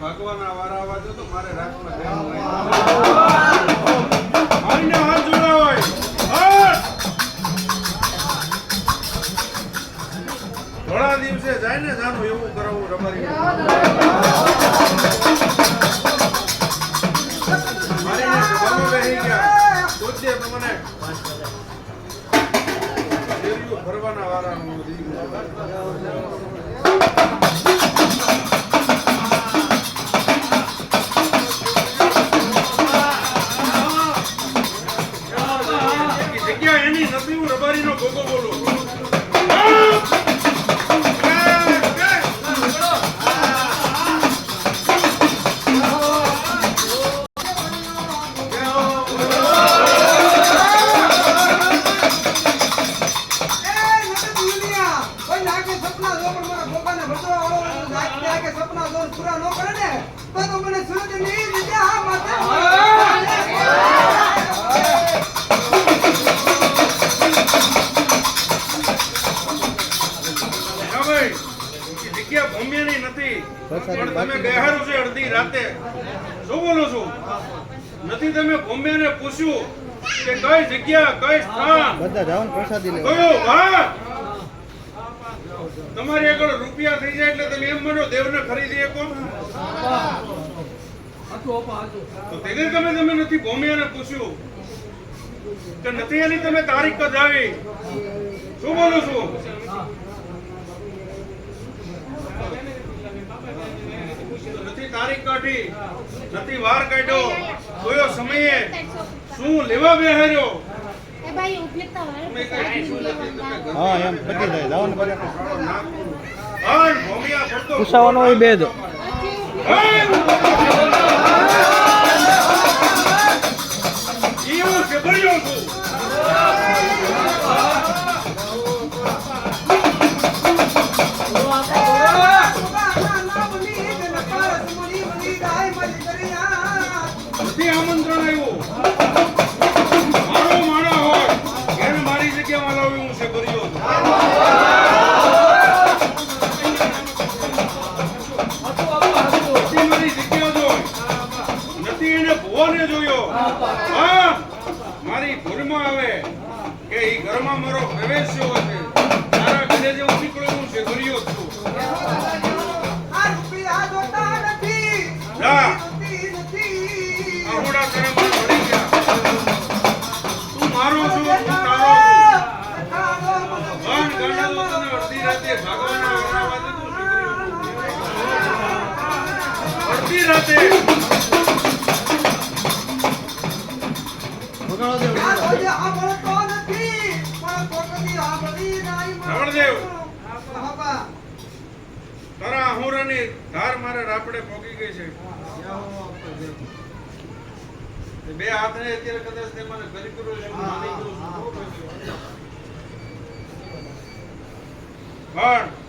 ભગવાનના વારા આવા જો તો મારે રાતમાં ધ્યાન મારીને હાથ જોડાવાય થોડા દિવસે જાય ને જાનું એવું કરાવું રબારી મારીને ગમે રહી ગયા પૂછે મને ફરવાના વારા રબારીનો ગોગો બોલો સપના જો પૂરા ન કરે ને તો મને સુરત ની વિદ્યા માટે પણ તમે ગહેરું છે અડધી રાતે શું બોલો છો નથી તમે બોમ્બે ને પૂછ્યું કે કઈ જગ્યા કઈ સ્થાન બધા જાવન પ્રસાદી લે કયો વાહ તમારી આગળ રૂપિયા થઈ જાય એટલે તમે એમ માનો દેવને ખરીદી શકો તો તેને તમે નથી બોમ્બે ને પૂછ્યું કે નથી એની તમે તારીખ જ આવી શું બોલો છો નથી તારીખ કાઢી નથી વાર કાઢ્યો કયો સમયે શું લેવા બેહાર્યો એ ભાઈ ઉપલેતા હા એમ પતી જાય જાવ ને બધા આન ભોમિયા ફરતો પૂછવાનો હોય બે દો ઈયો કે બળ્યો છું આમંત્રણ આવ્યું મારો માણા હોય એને મારી જગ્યામાં લાવ્યું હું છે કર્યો મારી જગ્યા જોઈ નથી એને ભુવાને જોયો હા મારી ભૂલમાં આવે કે એ ઘરમાં મારો પ્રવેશ જેવો છે તારા ઘરે જે હું નીકળ્યો હું છે કર્યો છું તું મારો છું તું તારો છું અડધી રાતે ભગવાનના વરાવાદે તું અડધી રાતે રમણદેવ તારા આહુરાની ધાર મારે રાપડે પોકી ગઈ છે બે હાથને અત્યારે કદાચ તે મને કરી કર્યો છે માની ગયો છું પણ